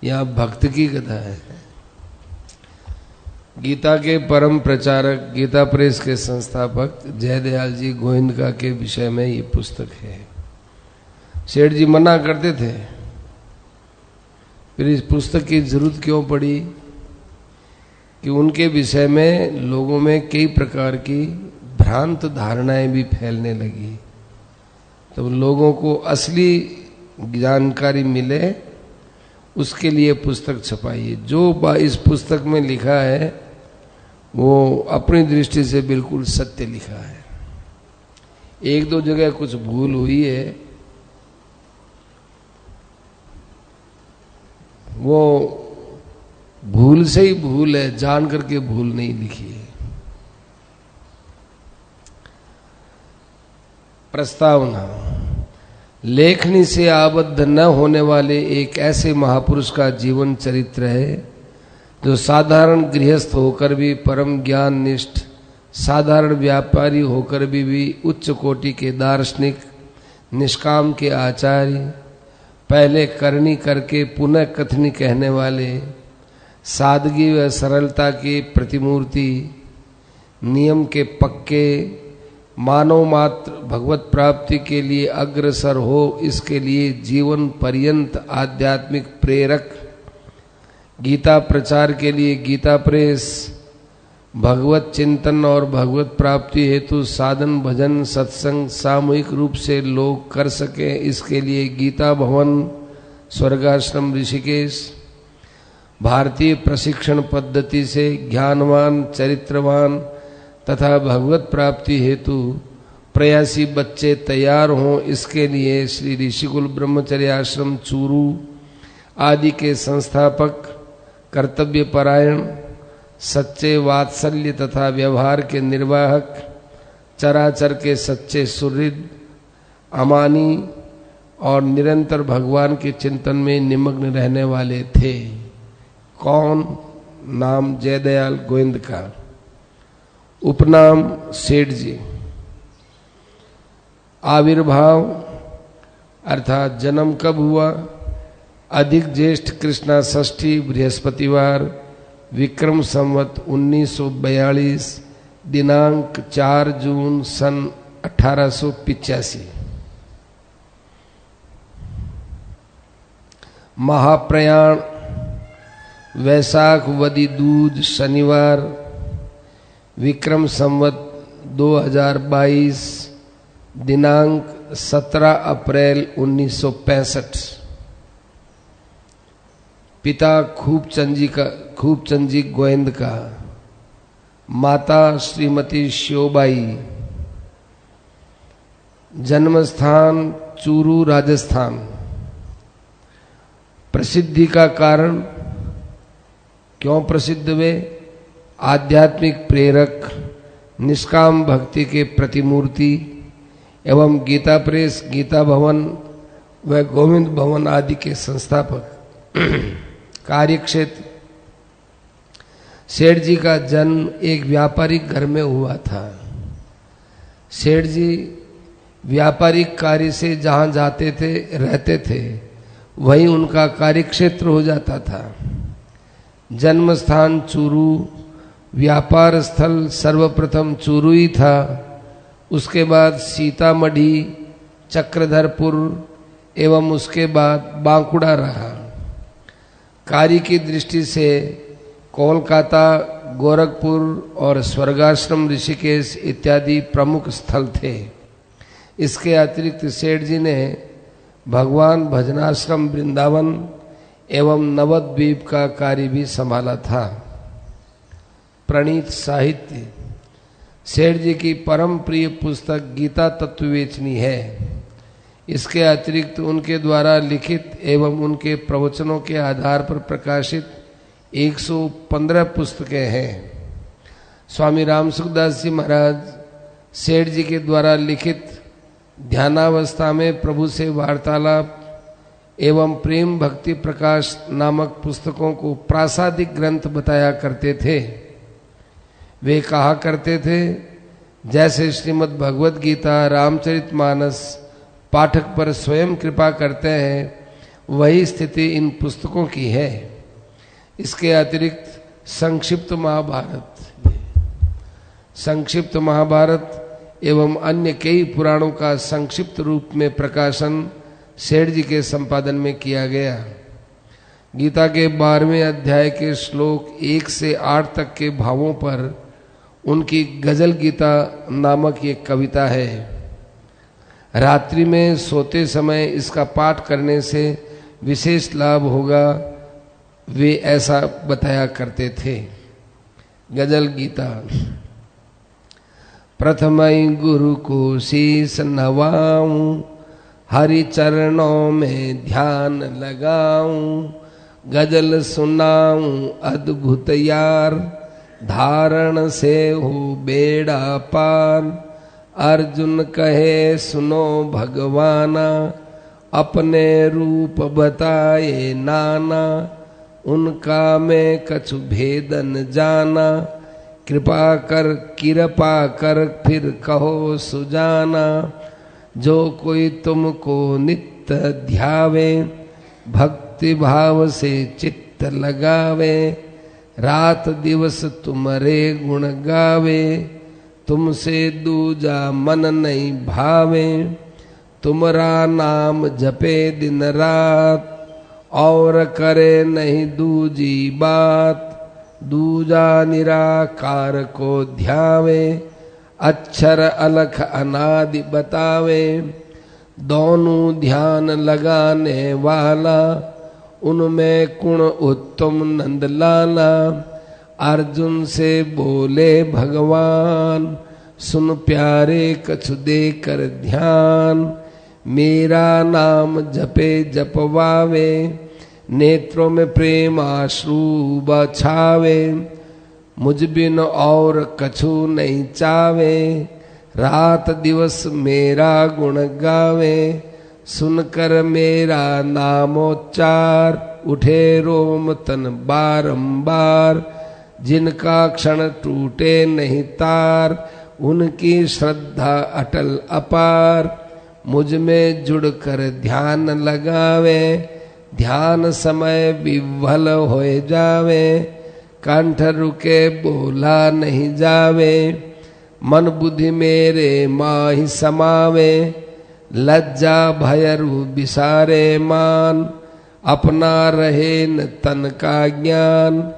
यहाँ भक्त की कथा है। गीता के परम प्रचारक, गीता प्रेस के संस्थापक जयदयाल जी गोविंदका के विषय में ये पुस्तक है। सेठ जी मना करते थे, फिर इस पुस्तक की जरूरत क्यों पड़ी कि उनके विषय में लोगों में कई प्रकार की भ्रांत धारणाएं भी फैलने लगी। तो लोगों को असली जानकारी मिले उसके लिए पुस्तक छपाई। जो इस पुस्तक में लिखा है वो अपनी दृष्टि से बिल्कुल सत्य लिखा है। एक दो जगह कुछ भूल हुई है, वो भूल से ही भूल है, जान करके भूल नहीं लिखी है। प्रस्तावना। लेखनी से आबद्ध न होने वाले एक ऐसे महापुरुष का जीवन चरित्र है जो साधारण गृहस्थ होकर भी परम ज्ञान निष्ठ, साधारण व्यापारी होकर भी उच्च कोटि के दार्शनिक, निष्काम के आचार्य, पहले करनी करके पुनः कथनी कहने वाले, सादगी व सरलता की प्रतिमूर्ति, नियम के पक्के, मानव मात्र भगवत प्राप्ति के लिए अग्रसर हो, इसके लिए जीवन पर्यंत आध्यात्मिक प्रेरक, गीता प्रचार के लिए गीता प्रेस, भगवत चिंतन और भगवत प्राप्ति हेतु साधन भजन सत्संग सामूहिक रूप से लोग कर सके, इसके लिए गीता भवन स्वर्गाश्रम ऋषिकेश, भारतीय प्रशिक्षण पद्धति से ज्ञानवान चरित्रवान तथा भगवत प्राप्ति हेतु प्रयासी बच्चे तैयार हों, इसके लिए श्री ऋषिकुल ब्रह्मचर्य आश्रम चूरू आदि के संस्थापक, कर्तव्य परायण, सच्चे वात्सल्य तथा व्यवहार के निर्वाहक, चराचर के सच्चे सुहृद, अमानी और निरंतर भगवान के चिंतन में निमग्न रहने वाले थे। कौन? नाम जयदयाल गोविंद का, उपनाम सेठ जी। आविर्भाव अर्थात जन्म कब हुआ? अधिक ज्येष्ठ कृष्णा षष्ठी बृहस्पतिवार, विक्रम संवत 1942, दिनांक 4 जून सन 1885। महाप्रयाण वैशाख वदी दूज शनिवार, विक्रम संवत 2022, दिनांक 17 अप्रैल 1965। पिता खूबचंद जी गोविंद का, माता श्रीमती श्योबाई, जन्मस्थान चूरू राजस्थान। प्रसिद्धि का कारण, क्यों प्रसिद्ध वे? आध्यात्मिक प्रेरक, निष्काम भक्ति के प्रतिमूर्ति एवं गीता प्रेस, गीता भवन व गोविंद भवन आदि के संस्थापक। कार्यक्षेत्र। सेठ जी का जन्म एक व्यापारिक घर में हुआ था। सेठ जी व्यापारिक कार्य से जहां जाते थे रहते थे, वहीं उनका कार्यक्षेत्र हो जाता था। जन्म स्थान चूरू, व्यापार स्थल सर्वप्रथम चूरू ही था, उसके बाद सीतामढ़ी, चक्रधरपुर एवं उसके बाद बांकुड़ा रहा। कार्य की दृष्टि से कोलकाता, गोरखपुर और स्वर्गाश्रम ऋषिकेश इत्यादि प्रमुख स्थल थे। इसके अतिरिक्त सेठ जी ने भगवान भजनाश्रम वृंदावन एवं नवद्वीप का कार्य भी संभाला था। प्रणीत साहित्य। सेठ जी की परम प्रिय पुस्तक गीता तत्ववेचनी है। इसके अतिरिक्त उनके द्वारा लिखित एवं उनके प्रवचनों के आधार पर प्रकाशित 115 पुस्तकें हैं। स्वामी राम सुखदास जी महाराज सेठ जी के द्वारा लिखित ध्यानावस्था में प्रभु से वार्तालाप एवं प्रेम भक्ति प्रकाश नामक पुस्तकों को प्रासादिक ग्रंथ बताया करते थे। वे कहा करते थे, जैसे श्रीमद् भगवद गीता, रामचरितमानस पाठक पर स्वयं कृपा करते हैं, वही स्थिति इन पुस्तकों की है। इसके अतिरिक्त संक्षिप्त महाभारत एवं अन्य कई पुराणों का संक्षिप्त रूप में प्रकाशन सेठ जी के संपादन में किया गया। गीता के 12वें अध्याय के श्लोक 1 से 8 तक के भावों पर उनकी गजल गीता नामक ये कविता है। रात्रि में सोते समय इसका पाठ करने से विशेष लाभ होगा, वे ऐसा बताया करते थे। गजल गीता। प्रथमई गुरु को शीस नवाऊं, हरि चरणों में ध्यान लगाऊं, गजल सुनाऊं अद्भुत यार, धारण से हो बेड़ा पार। अर्जुन कहे सुनो भगवाना, अपने रूप बताए नाना, उनका मैं कछु भेदन जाना, कृपा कर फिर कहो सुजाना। जो कोई तुमको नित्य ध्यावे, भक्ति भाव से चित्त लगावे, रात दिवस तुम्हारे गुण गावे, तुमसे दूजा मन नहीं भावे। तुम्हारा नाम जपे दिन रात, और करे नहीं दूजी बात। दूजा निराकार को ध्यावे, अक्षर अलख अनादि बतावे। दोनों ध्यान लगाने वाला, उनमें गुण उत्तम नंदलाला। अर्जुन से बोले भगवान, सुन प्यारे कछु देकर ध्यान। मेरा नाम जपे जपवावे, नेत्रों में प्रेम आश्रु बछावे। मुझ बिन और कछु नहीं चावे, रात दिवस मेरा गुण गावे। सुनकर मेरा नामोच्चार, उठे रोम तन बारंबार। जिनका क्षण टूटे नहीं तार, उनकी श्रद्धा अटल अपार। मुझ में जुड़कर ध्यान लगावे, ध्यान समय विह्वल होए जावे। कंठ रुके बोला नहीं जावे, मन बुद्धि मेरे माहि समावे। लज्जा भयरु बिसारे मान, अपना रहे न तन का ज्ञान।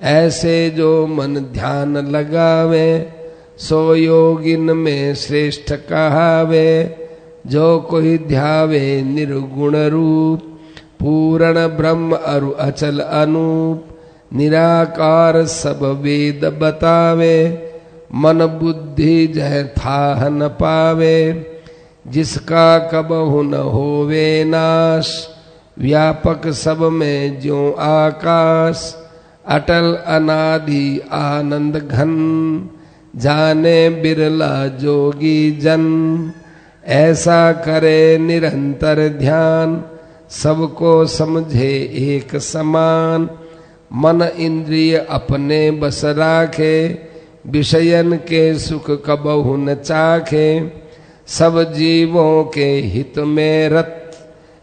ऐसे जो मन ध्यान लगावे, सो योगिन में श्रेष्ठ कहावे। जो कोई ध्यावे निर्गुण रूप, पूर्ण ब्रह्म अरु अचल अनूप। निराकार सब वेद बतावे, मन बुद्धि जह थाह न पावे। जिसका कबहु न होवे नाश, व्यापक सब में ज्यों आकाश। अटल अनादि आनंद घन, जाने बिरला जोगी जन। ऐसा करे निरंतर ध्यान, सबको समझे एक समान। मन इंद्रिय अपने बस राखे, विषयन के सुख कबहु न चाखे। सब जीवों के हित में रत,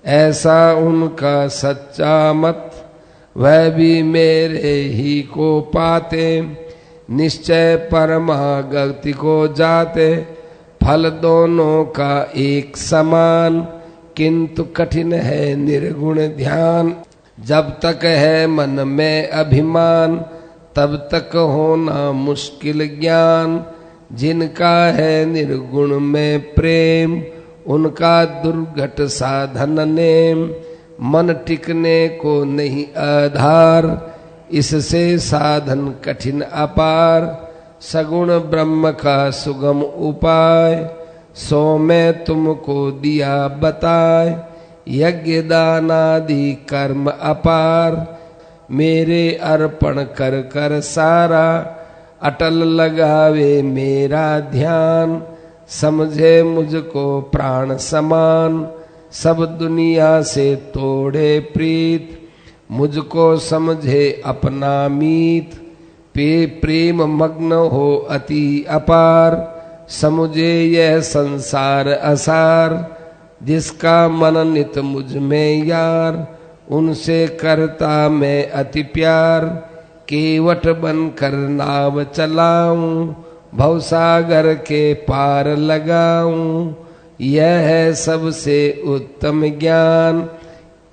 ऐसा उनका सच्चा मत। वह भी मेरे ही को पाते, निश्चय परमागति को जाते। फल दोनों का एक समान, किंतु कठिन है निर्गुण ध्यान। जब तक है मन में अभिमान, तब तक होना मुश्किल ज्ञान। जिनका है निर्गुण में प्रेम, उनका दुर्घट साधन नेम। मन टिकने को नहीं आधार, इससे साधन कठिन अपार। सगुण ब्रह्म का सुगम उपाय, सो मैं तुमको दिया बताए। यज्ञ दानादि कर्म अपार, मेरे अर्पण कर कर सारा। अटल लगावे मेरा ध्यान, समझे मुझको प्राण समान। सब दुनिया से तोड़े प्रीत, मुझको समझे अपना मीत। प्रेम मग्न हो अति अपार, समुझे यह संसार असार। जिसका मन नित मुझ में यार, उनसे करता मैं अति प्यार। केवट बनकर नाव चलाऊं, भवसागर के पार लगाऊं, यह है सबसे उत्तम ज्ञान।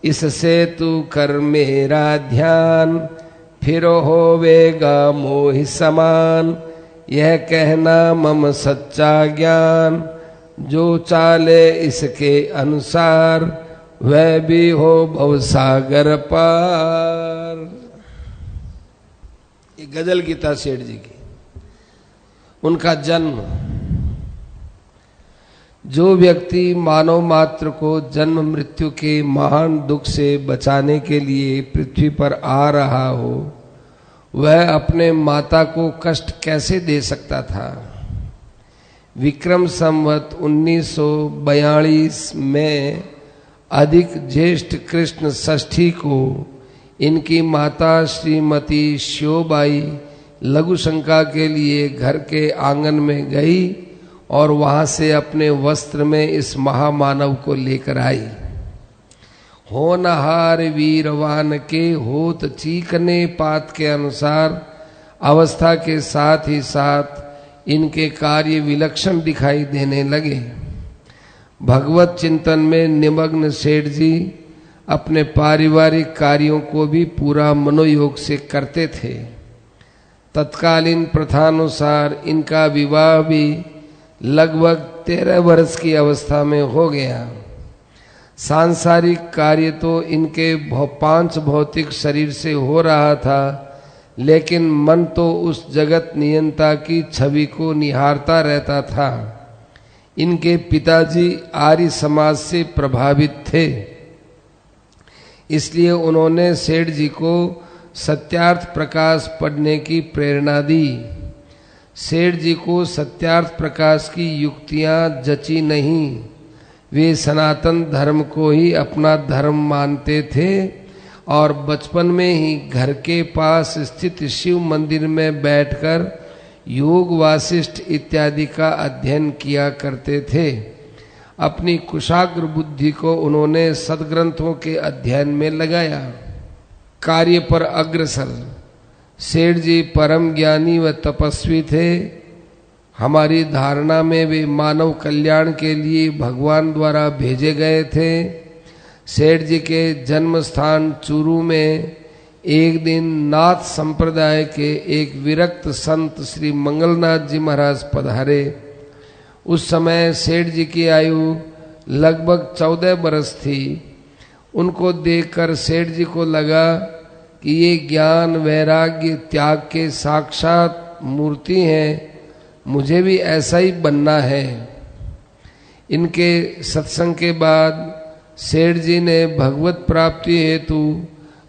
इससे तू कर मेरा ध्यान, फिर होवेगा मोहि समान। यह कहना मम सच्चा ज्ञान, जो चाले इसके अनुसार, वह भी हो भवसागर पार। ये गजल गीता सेठ जी की। उनका जन्म, जो व्यक्ति मानव मात्र को जन्म मृत्यु के महान दुख से बचाने के लिए पृथ्वी पर आ रहा हो, वह अपने माता को कष्ट कैसे दे सकता था। विक्रम संवत 1942 में अधिक ज्येष्ठ कृष्ण षष्ठी को इनकी माता श्रीमती श्योबाई लघु शंका के लिए घर के आंगन में गई और वहां से अपने वस्त्र में इस महामानव को लेकर आई। होनहार वीरवान के होत चीकने पात के अनुसार अवस्था के साथ ही साथ इनके कार्य विलक्षण दिखाई देने लगे। भगवत चिंतन में निमग्न सेठ जी अपने पारिवारिक कार्यों को भी पूरा मनोयोग से करते थे। तत्कालीन प्रथानुसार इनका विवाह भी लगभग 13 वर्ष की अवस्था में हो गया। सांसारिक कार्य तो इनके 5 भौतिक शरीर से हो रहा था, लेकिन मन तो उस जगत नियंता की छवि को निहारता रहता था। इनके पिताजी आर्य समाज से प्रभावित थे, इसलिए उन्होंने सेठ जी को सत्यार्थ प्रकाश पढ़ने की प्रेरणा दी। सेठ जी को सत्यार्थ प्रकाश की युक्तियां जची नहीं। वे सनातन धर्म को ही अपना धर्म मानते थे और बचपन में ही घर के पास स्थित शिव मंदिर में बैठकर योग वासिष्ठ इत्यादि का अध्ययन किया करते थे। अपनी कुशाग्र बुद्धि को उन्होंने सद्ग्रंथों के अध्ययन में लगाया। कार्य पर अग्रसर सेठ जी परम ज्ञानी व तपस्वी थे। हमारी धारणा में वे मानव कल्याण के लिए भगवान द्वारा भेजे गए थे। सेठ जी के जन्म स्थान चूरू में एक दिन नाथ संप्रदाय के एक विरक्त संत श्री मंगलनाथ जी महाराज पधारे। उस समय सेठ जी की आयु लगभग 14 बरस थी। उनको देखकर सेठ जी को लगा कि ये ज्ञान वैराग्य त्याग के साक्षात मूर्ति हैं, मुझे भी ऐसा ही बनना है। इनके सत्संग के बाद सेठ जी ने भगवत प्राप्ति हेतु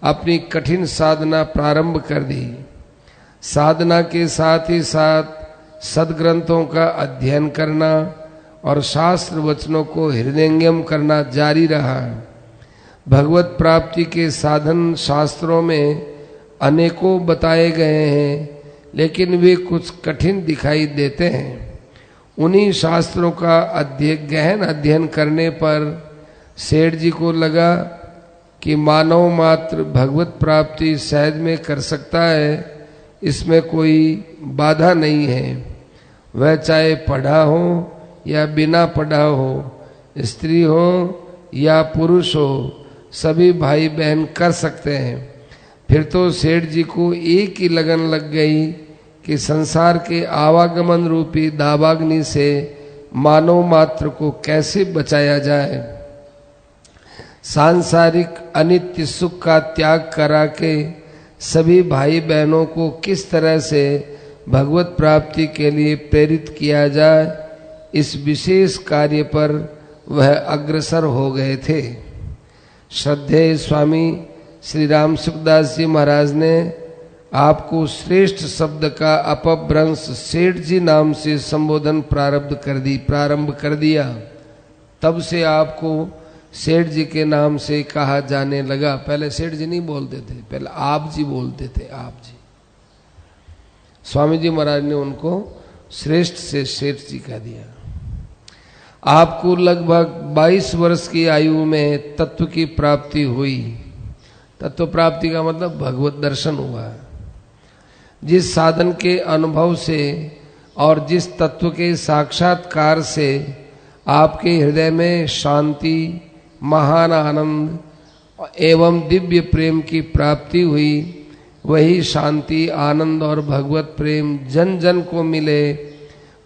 अपनी कठिन साधना प्रारंभ कर दी। साधना के साथ ही साथ सद्ग्रंथों का अध्ययन करना और शास्त्र वचनों को हृदयंगम करना जारी रहा। भगवत प्राप्ति के साधन शास्त्रों में अनेकों बताए गए हैं, लेकिन वे कुछ कठिन दिखाई देते हैं। उन्हीं शास्त्रों का गहन अध्ययन करने पर सेठ जी को लगा कि मानव मात्र भगवत प्राप्ति सहज में कर सकता है, इसमें कोई बाधा नहीं है। वह चाहे पढ़ा हो या बिना पढ़ा हो, स्त्री हो या पुरुष हो, सभी भाई बहन कर सकते हैं। फिर तो सेठ जी को एक ही लगन लग गई कि संसार के आवागमन रूपी दावाग्नि से मानव मात्र को कैसे बचाया जाए। सांसारिक अनित्य सुख का त्याग करा के सभी भाई बहनों को किस तरह से भगवत प्राप्ति के लिए प्रेरित किया जाए, इस विशेष कार्य पर वह अग्रसर हो गए थे। श्रद्धेय स्वामी श्री राम सुखदास जी महाराज ने आपको श्रेष्ठ शब्द का अपभ्रंश सेठ जी नाम से संबोधन प्रारंभ कर दिया। तब से आपको सेठ जी के नाम से कहा जाने लगा। पहले सेठ जी नहीं बोलते थे, पहले आप जी बोलते थे, आप जी। स्वामी जी महाराज ने उनको श्रेष्ठ से सेठ जी कह दिया। आपको लगभग 22 वर्ष की आयु में तत्व की प्राप्ति हुई। तत्व प्राप्ति का मतलब भगवत दर्शन हुआ। जिस साधन के अनुभव से और जिस तत्व के साक्षात्कार से आपके हृदय में शांति, महान आनंद एवं दिव्य प्रेम की प्राप्ति हुई, वही शांति, आनंद और भगवत प्रेम जन जन को मिले।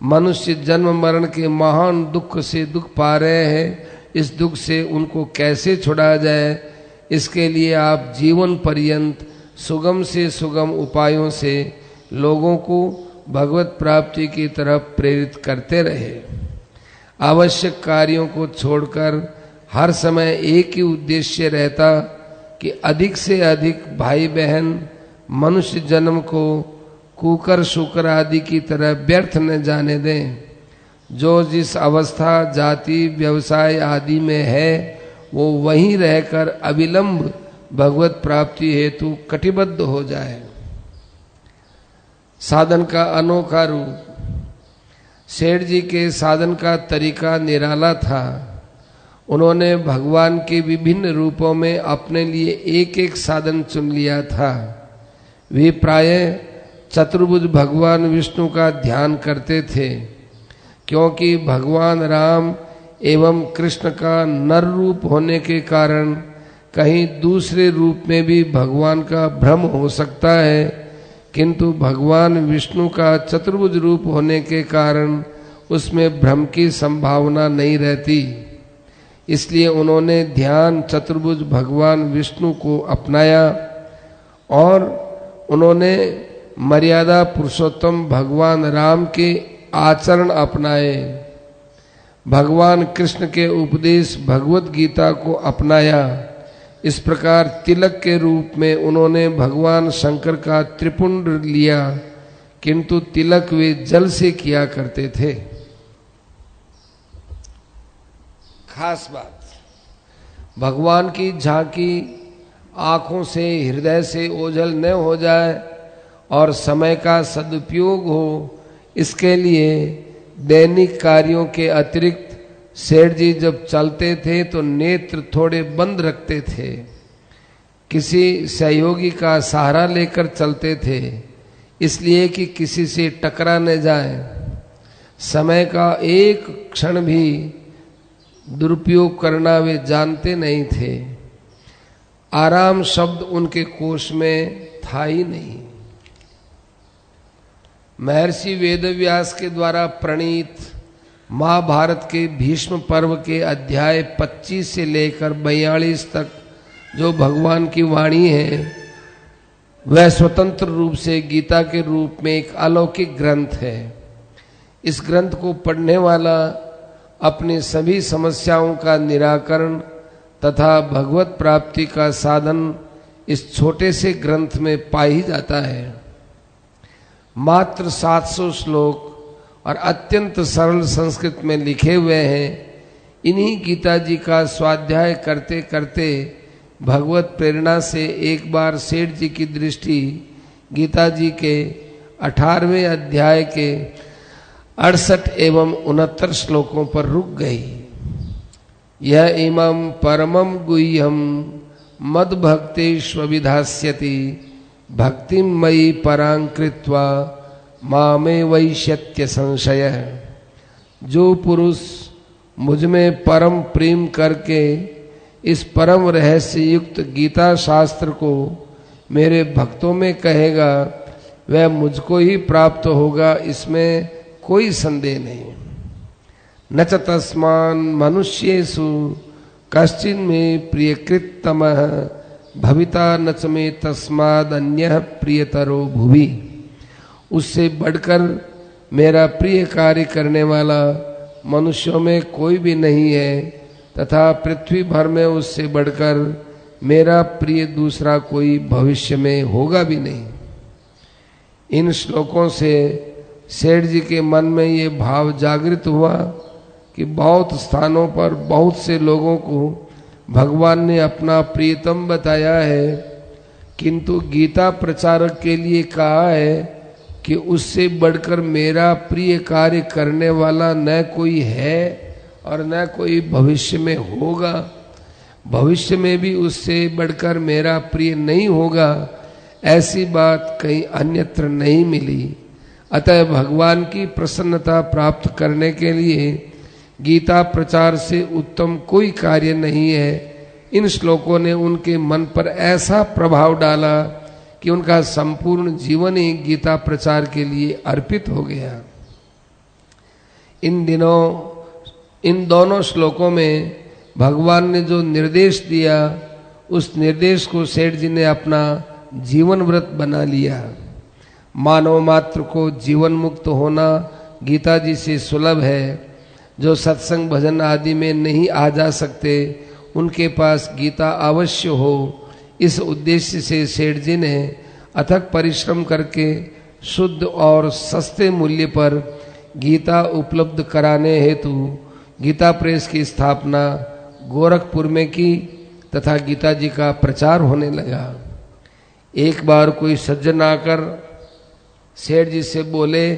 मनुष्य जन्म मरण के महान दुख से दुख पा रहे हैं, इस दुख से उनको कैसे छुड़ाया जाए, इसके लिए आप जीवन पर्यंत सुगम से सुगम उपायों से लोगों को भगवत प्राप्ति की तरफ प्रेरित करते रहे। आवश्यक कार्यों को छोड़कर हर समय एक ही उद्देश्य रहता कि अधिक से अधिक भाई बहन मनुष्य जन्म को कुकर शुकर आदि की तरह व्यर्थ न जाने दें। जो जिस अवस्था, जाति, व्यवसाय आदि में है, वो वहीं रहकर अविलंब भगवत प्राप्ति हेतु कटिबद्ध हो जाए। साधन का अनोखा रूप। सेठ जी के साधन का तरीका निराला था। उन्होंने भगवान के विभिन्न रूपों में अपने लिए एक एक साधन चुन लिया था। वे प्रायः चतुर्भुज भगवान विष्णु का ध्यान करते थे, क्योंकि भगवान राम एवं कृष्ण का नर रूप होने के कारण कहीं दूसरे रूप में भी भगवान का भ्रम हो सकता है, किंतु भगवान विष्णु का चतुर्भुज रूप होने के कारण उसमें भ्रम की संभावना नहीं रहती। इसलिए उन्होंने ध्यान चतुर्भुज भगवान विष्णु को अपनाया और उन्होंने मर्यादा पुरुषोत्तम भगवान राम के आचरण अपनाए। भगवान कृष्ण के उपदेश भगवत गीता को अपनाया। इस प्रकार तिलक के रूप में उन्होंने भगवान शंकर का त्रिपुंड लिया, किंतु तिलक वे जल से किया करते थे। खास बात, भगवान की झांकी आंखों से, हृदय से ओझल न हो जाए और समय का सदुपयोग हो, इसके लिए दैनिक कार्यों के अतिरिक्त सेठ जी जब चलते थे तो नेत्र थोड़े बंद रखते थे। किसी सहयोगी का सहारा लेकर चलते थे, इसलिए कि किसी से टकरा न जाए। समय का एक क्षण भी दुरुपयोग करना वे जानते नहीं थे। आराम शब्द उनके कोश में था ही नहीं। महर्षि वेदव्यास के द्वारा प्रणीत महाभारत के भीष्म पर्व के अध्याय 25 से लेकर 42 तक जो भगवान की वाणी है, वह स्वतंत्र रूप से गीता के रूप में एक अलौकिक ग्रंथ है। इस ग्रंथ को पढ़ने वाला अपनी सभी समस्याओं का निराकरण तथा भगवत प्राप्ति का साधन इस छोटे से ग्रंथ में पा ही जाता है। मात्र 700 श्लोक और अत्यंत सरल संस्कृत में लिखे हुए हैं। इन्हीं गीता जी का स्वाध्याय करते करते भगवत प्रेरणा से एक बार सेठ जी की दृष्टि गीता जी के 18वें अध्याय के 68 एवं 69 श्लोकों पर रुक गई। यह इमं परमं गुह्यं मद भक्तेष्वभिधास्यति भक्तिं मयि परां कृत्वा मामे वैश्यत्य संशय। जो पुरुष मुझ में परम प्रेम करके इस परम रहस्य युक्त गीता शास्त्र को मेरे भक्तों में कहेगा, वह मुझको ही प्राप्त होगा, इसमें कोई संदेह नहीं। न च तस्मान् मनुष्येषु कश्चिन् मे प्रियकृत्तमः भविता न च मे तस्माद् अन्यः प्रियतरो भुवि। उससे बढ़कर मेरा प्रिय कार्य करने वाला मनुष्यों में कोई भी नहीं है, तथा पृथ्वी भर में उससे बढ़कर मेरा प्रिय दूसरा कोई भविष्य में होगा भी नहीं। इन श्लोकों से सेठ जी के मन में ये भाव जागृत हुआ कि बहुत स्थानों पर बहुत से लोगों को भगवान ने अपना प्रियतम बताया है, किंतु गीता प्रचारक के लिए कहा है कि उससे बढ़कर मेरा प्रिय कार्य करने वाला न कोई है और न कोई भविष्य में होगा। भविष्य में भी उससे बढ़कर मेरा प्रिय नहीं होगा, ऐसी बात कहीं अन्यत्र नहीं मिली। अतः भगवान की प्रसन्नता प्राप्त करने के लिए गीता प्रचार से उत्तम कोई कार्य नहीं है। इन श्लोकों ने उनके मन पर ऐसा प्रभाव डाला कि उनका संपूर्ण जीवन ही गीता प्रचार के लिए अर्पित हो गया। इन दोनों श्लोकों में भगवान ने जो निर्देश दिया, उस निर्देश को सेठ जी ने अपना जीवन व्रत बना लिया। मानव मात्र को जीवन मुक्त होना गीता जी से सुलभ है। जो सत्संग भजन आदि में नहीं आ जा सकते, उनके पास गीता अवश्य हो। इस उद्देश्य से सेठ जी ने अथक परिश्रम करके शुद्ध और सस्ते मूल्य पर गीता उपलब्ध कराने हेतु गीता प्रेस की स्थापना गोरखपुर में की तथा गीता जी का प्रचार होने लगा। एक बार कोई सज्जन आकर सेठ जी से बोले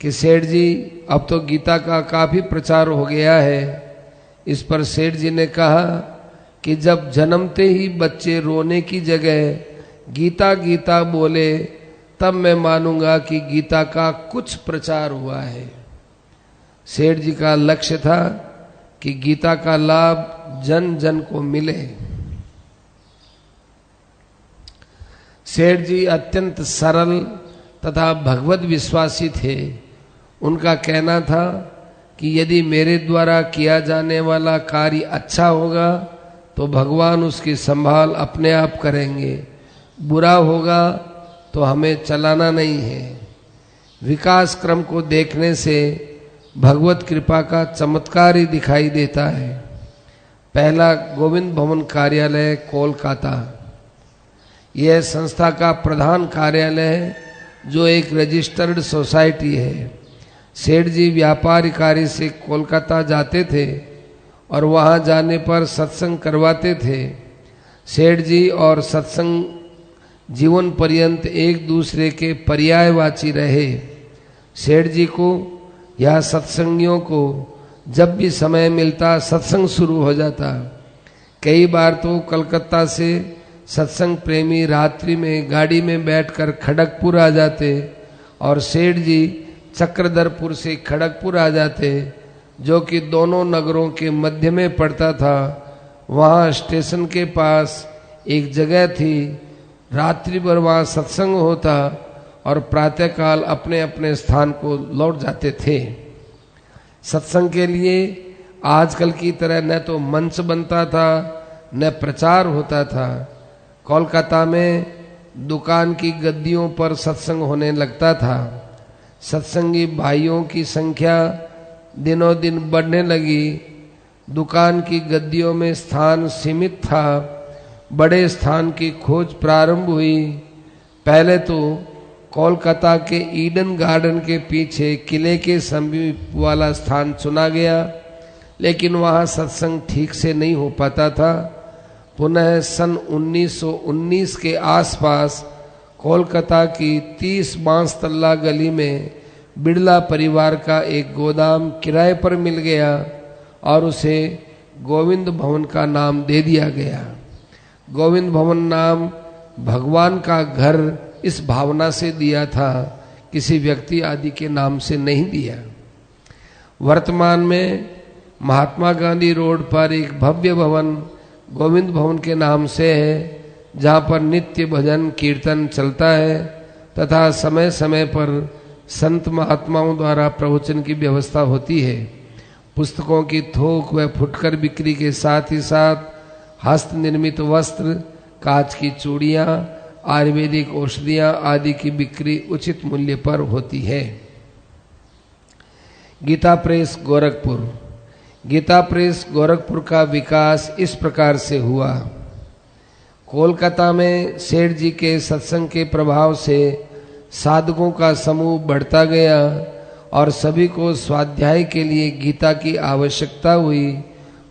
कि सेठ जी, अब तो गीता का काफी प्रचार हो गया है। इस पर सेठ जी ने कहा कि जब जन्मते ही बच्चे रोने की जगह गीता गीता बोले, तब मैं मानूंगा कि गीता का कुछ प्रचार हुआ है। सेठ जी का लक्ष्य था कि गीता का लाभ जन जन को मिले। सेठ जी अत्यंत सरल तथा भगवत विश्वासी थे। उनका कहना था कि यदि मेरे द्वारा किया जाने वाला कार्य अच्छा होगा तो भगवान उसकी संभाल अपने आप करेंगे, बुरा होगा तो हमें चलाना नहीं है। विकास क्रम को देखने से भगवत कृपा का चमत्कार ही दिखाई देता है। पहला गोविंद भवन कार्यालय कोलकाता, यह संस्था का प्रधान कार्यालय है, जो एक रजिस्टर्ड सोसाइटी है। सेठ जी व्यापार कार्य से कोलकाता जाते थे और वहां जाने पर सत्संग करवाते थे। सेठ जी और सत्संग जीवन पर्यंत एक दूसरे के पर्यायवाची रहे। सेठ जी को या सत्संगियों को जब भी समय मिलता सत्संग शुरू हो जाता। कई बार तो कलकत्ता से सत्संग प्रेमी रात्रि में गाड़ी में बैठकर खड़गपुर आ जाते और सेठ जी चक्रधरपुर से खड़गपुर आ जाते, जो कि दोनों नगरों के मध्य में पड़ता था। वहाँ स्टेशन के पास एक जगह थी। रात्रि भर वहाँ सत्संग होता और प्रातःकाल अपने अपने स्थान को लौट जाते थे। सत्संग के लिए आजकल की तरह न तो मंच बनता था न प्रचार होता था। कोलकाता में दुकान की गद्दियों पर सत्संग होने लगता था। सत्संगी भाइयों की संख्या दिनों दिन बढ़ने लगी। दुकान की गद्दियों में स्थान सीमित था। बड़े स्थान की खोज प्रारंभ हुई। पहले तो कोलकाता के ईडन गार्डन के पीछे किले के समीप वाला स्थान चुना गया, लेकिन वहाँ सत्संग ठीक से नहीं हो पाता था। पुनः सन 1919 के आसपास कोलकाता की 30 बांस तल्ला गली में बिड़ला परिवार का एक गोदाम किराए पर मिल गया और उसे गोविंद भवन का नाम दे दिया गया। गोविंद भवन नाम भगवान का घर इस भावना से दिया था, किसी व्यक्ति आदि के नाम से नहीं दिया। वर्तमान में महात्मा गांधी रोड पर एक भव्य भवन गोविंद भवन के नाम से है, जहाँ पर नित्य भजन कीर्तन चलता है तथा समय समय पर संत महात्माओं द्वारा प्रवचन की व्यवस्था होती है। पुस्तकों की थोक व फुटकर बिक्री के साथ ही साथ हस्त निर्मित वस्त्र, कांच की चूड़ियाँ, आयुर्वेदिक औषधियाँ आदि की बिक्री उचित मूल्य पर होती है। गीता प्रेस गोरखपुर। गीता प्रेस गोरखपुर का विकास इस प्रकार से हुआ। कोलकाता में सेठ जी के सत्संग के प्रभाव से साधकों का समूह बढ़ता गया और सभी को स्वाध्याय के लिए गीता की आवश्यकता हुई,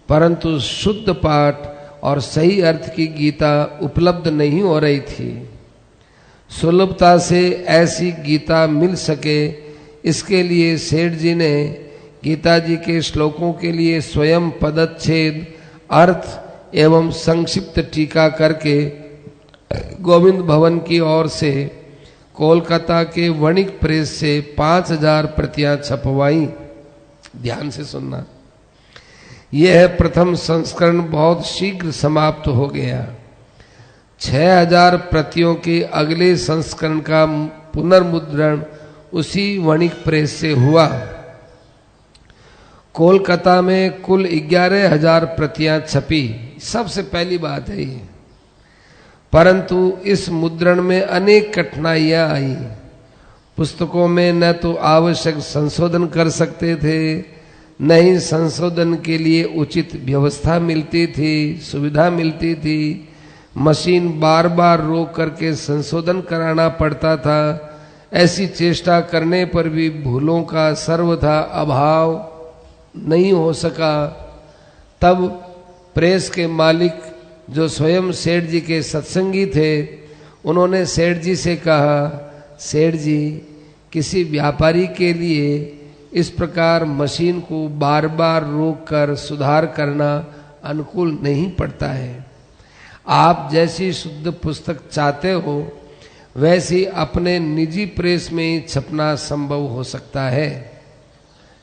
परंतु शुद्ध पाठ और सही अर्थ की गीता उपलब्ध नहीं हो रही थी। सुलभता से ऐसी गीता मिल सके, इसके लिए सेठ जी ने गीता जी के श्लोकों के लिए स्वयं पदच्छेद, अर्थ एवं संक्षिप्त टीका करके गोविंद भवन की ओर से कोलकाता के वणिक प्रेस से 5000 प्रतियां छपवाई। ध्यान से सुनना, यह प्रथम संस्करण बहुत शीघ्र समाप्त हो गया। 6000 प्रतियों के अगले संस्करण का पुनर्मुद्रण उसी वणिक प्रेस से हुआ। कोलकाता में कुल 11000 प्रतियां छपी। सबसे पहली बात है ये। परंतु इस मुद्रण में अनेक कठिनाइयां आई। पुस्तकों में न तो आवश्यक संशोधन कर सकते थे, न ही संशोधन के लिए उचित व्यवस्था मिलती थी, सुविधा मिलती थी। मशीन बार बार रोक करके संशोधन कराना पड़ता था। ऐसी चेष्टा करने पर भी भूलों का सर्वथा अभाव नहीं हो सका। तब प्रेस के मालिक, जो स्वयं सेठ जी के सत्संगी थे, उन्होंने सेठ जी से कहा, सेठ जी, किसी व्यापारी के लिए इस प्रकार मशीन को बार बार रोक कर सुधार करना अनुकूल नहीं पड़ता है। आप जैसी शुद्ध पुस्तक चाहते हो वैसी अपने निजी प्रेस में ही छपना संभव हो सकता है।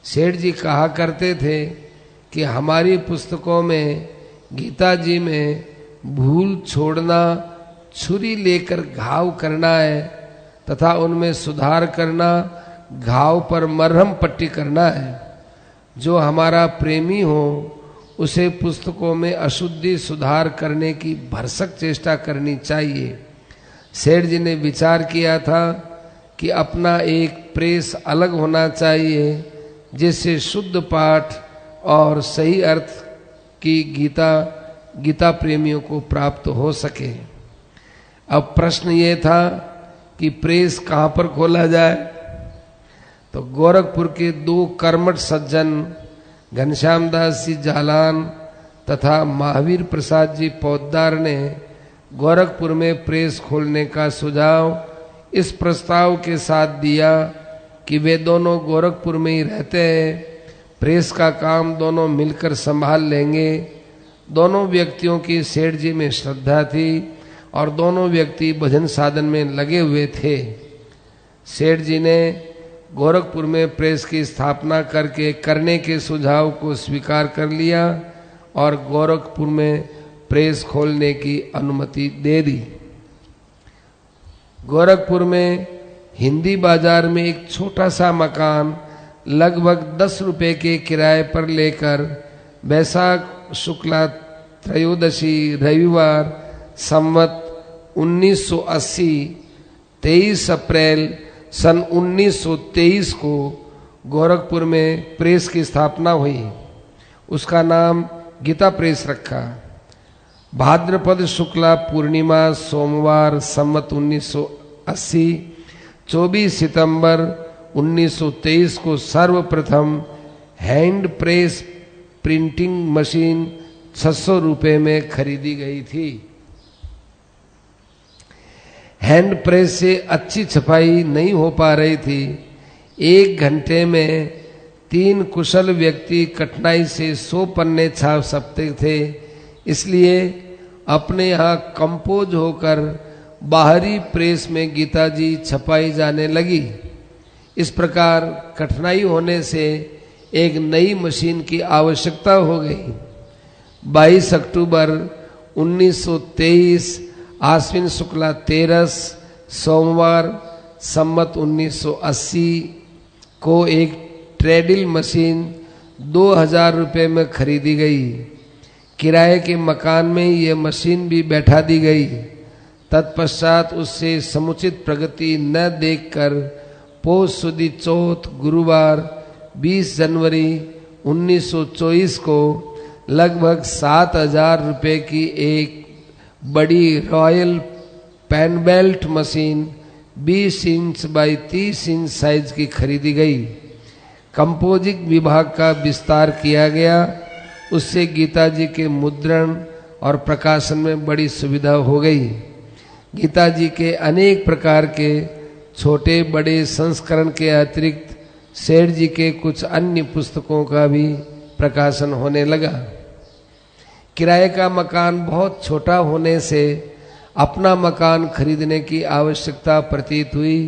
सेठ जी कहा करते थे कि हमारी पुस्तकों में गीता जी में भूल छोड़ना, छुरी लेकर घाव करना है तथा उनमें सुधार करना, घाव पर मरहम पट्टी करना है। जो हमारा प्रेमी हो उसे पुस्तकों में अशुद्धि सुधार करने की भरसक चेष्टा करनी चाहिए। सेठ जी ने विचार किया था कि अपना एक प्रेस अलग होना चाहिए जिससे शुद्ध पाठ और सही अर्थ की गीता प्रेमियों को प्राप्त हो सके। अब प्रश्न ये था कि प्रेस कहाँ पर खोला जाए। तो गोरखपुर के 2 कर्मठ सज्जन घनश्याम दास जी जालान तथा महावीर प्रसाद जी पौद्दार ने गोरखपुर में प्रेस खोलने का सुझाव इस प्रस्ताव के साथ दिया कि वे दोनों गोरखपुर में ही रहते हैं, प्रेस का काम दोनों मिलकर संभाल लेंगे। दोनों व्यक्तियों की सेठ जी में श्रद्धा थी और दोनों व्यक्ति भजन साधन में लगे हुए थे। सेठ जी ने गोरखपुर में प्रेस की स्थापना करने के सुझाव को स्वीकार कर लिया और गोरखपुर में प्रेस खोलने की अनुमति दे दी। गोरखपुर में हिंदी बाजार में एक छोटा सा मकान लगभग 10 रुपए के किराए पर लेकर बैसाख शुक्ला त्रयोदशी रविवार संवत 1980 23 अप्रैल सन 1923 को गोरखपुर में प्रेस की स्थापना हुई। उसका नाम गीता प्रेस रखा। भाद्रपद शुक्ला पूर्णिमा सोमवार संवत 1980 24 सितंबर 1923 को सर्वप्रथम हैंड प्रेस प्रिंटिंग मशीन 600 रुपए में खरीदी गई थी। हैंड प्रेस से अच्छी छपाई नहीं हो पा रही थी। 1 घंटे में 3 कुशल व्यक्ति कठिनाई से 100 पन्ने छाप सकते थे। इसलिए अपने यहाँ कंपोज होकर बाहरी प्रेस में गीता जी छपाई जाने लगी। इस प्रकार कठिनाई होने से एक नई मशीन की आवश्यकता हो गई। 22 अक्टूबर 1923 आश्विन शुक्ला 13 सोमवार संवत 1980 को एक ट्रेडिल मशीन 2000 रुपए में खरीदी गई। किराए के मकान में ये मशीन भी बैठा दी गई। तत्पश्चात उससे समुचित प्रगति न देखकर पौष सुदी चौथ गुरुवार 20 जनवरी 1924 को लगभग 7000 रुपए की एक बड़ी रॉयल पेनबेल्ट machine 20 inch by 30 inch size की खरीदी गई। कंपोजिंग विभाग का विस्तार किया गया। उससे गीता जी के मुद्रण और प्रकाशन में बड़ी सुविधा हो गई। गीता जी के अनेक प्रकार के छोटे बड़े संस्करण के अतिरिक्त सेठ जी के कुछ अन्य पुस्तकों का भी प्रकाशन होने लगा। किराए का मकान बहुत छोटा होने से अपना मकान खरीदने की आवश्यकता प्रतीत हुई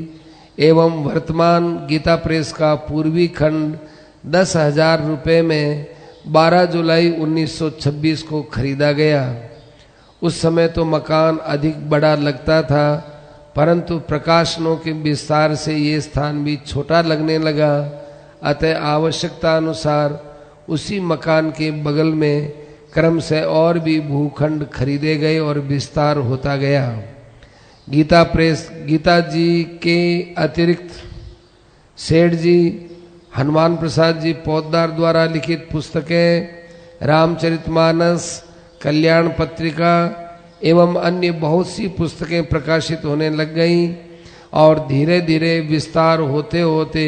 एवं वर्तमान गीता प्रेस का पूर्वी खंड 10,000 रुपये में 12 जुलाई 1926 को खरीदा गया। उस समय तो मकान अधिक बड़ा लगता था, परंतु प्रकाशनों के विस्तार से ये स्थान भी छोटा लगने लगा। अतः आवश्यकता अनुसार उसी मकान के बगल में क्रम से और भी भूखंड खरीदे गए और विस्तार होता गया। गीता प्रेस गीता जी के अतिरिक्त सेठ जी हनुमान प्रसाद जी पोद्दार द्वारा लिखित पुस्तकें, रामचरितमानस, कल्याण पत्रिका एवं अन्य बहुत सी पुस्तकें प्रकाशित होने लग गईं और धीरे धीरे विस्तार होते होते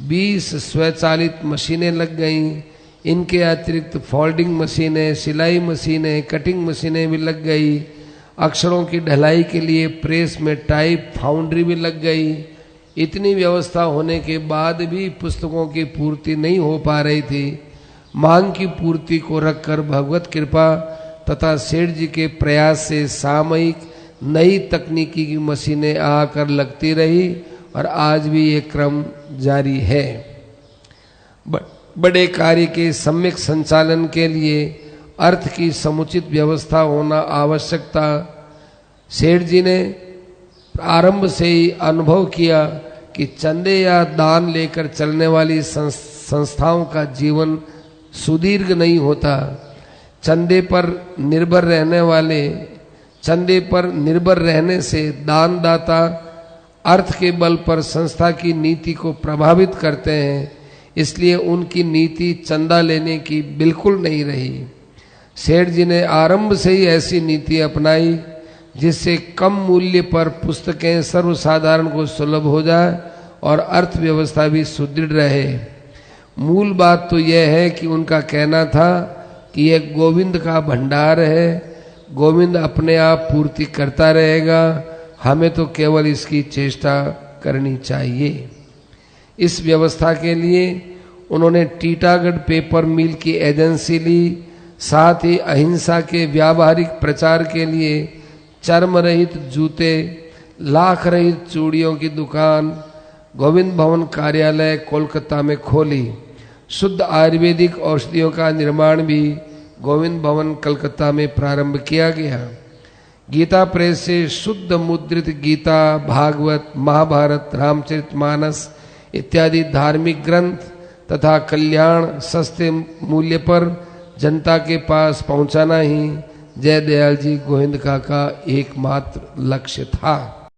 20 स्वचालित मशीनें लग गईं। इनके अतिरिक्त फोल्डिंग मशीनें, सिलाई मशीनें, कटिंग मशीनें भी लग गई। अक्षरों की ढलाई के लिए प्रेस में टाइप फाउंड्री भी लग गई। इतनी व्यवस्था होने के बाद भी पुस्तकों की पूर्ति नहीं हो पा रही थी। मांग की पूर्ति को रखकर भगवत कृपा तथा सेठ जी के प्रयास से सामयिक नई तकनीकी की मशीनें आकर लगती रही और आज भी ये क्रम जारी है। बड़े कार्य के सम्यक संचालन के लिए अर्थ की समुचित व्यवस्था होना आवश्यकता। सेठ जी ने आरंभ से ही अनुभव किया कि चंदे या दान लेकर चलने वाली संस्थाओं का जीवन सुदीर्घ नहीं होता। चंदे पर निर्भर रहने से दानदाता अर्थ के बल पर संस्था की नीति को प्रभावित करते हैं, इसलिए उनकी नीति चंदा लेने की बिल्कुल नहीं रही। सेठ जी ने आरंभ से ही ऐसी नीति अपनाई जिससे कम मूल्य पर पुस्तकें सर्वसाधारण को सुलभ हो जाए और अर्थव्यवस्था भी सुदृढ़ रहे। मूल बात तो यह है कि उनका कहना था कि यह गोविंद का भंडार है, गोविंद अपने आप पूर्ति करता रहेगा, हमें तो केवल इसकी चेष्टा करनी चाहिए। इस व्यवस्था के लिए उन्होंने टीटागढ़ पेपर मिल की एजेंसी ली। साथ ही अहिंसा के व्यावहारिक प्रचार के लिए चर्म रहित जूते, लाख रहित चूड़ियों की दुकान गोविंद भवन कार्यालय कोलकाता में खोली। शुद्ध आयुर्वेदिक औषधियों का निर्माण भी गोविंद भवन कलकत्ता में प्रारंभ किया गया। गीता प्रेस से शुद्ध मुद्रित गीता, भागवत, महाभारत, रामचरितमानस इत्यादि धार्मिक ग्रंथ तथा कल्याण सस्ते मूल्य पर जनता के पास पहुंचाना ही जय दयाल जी गोविंद का एकमात्र लक्ष्य था।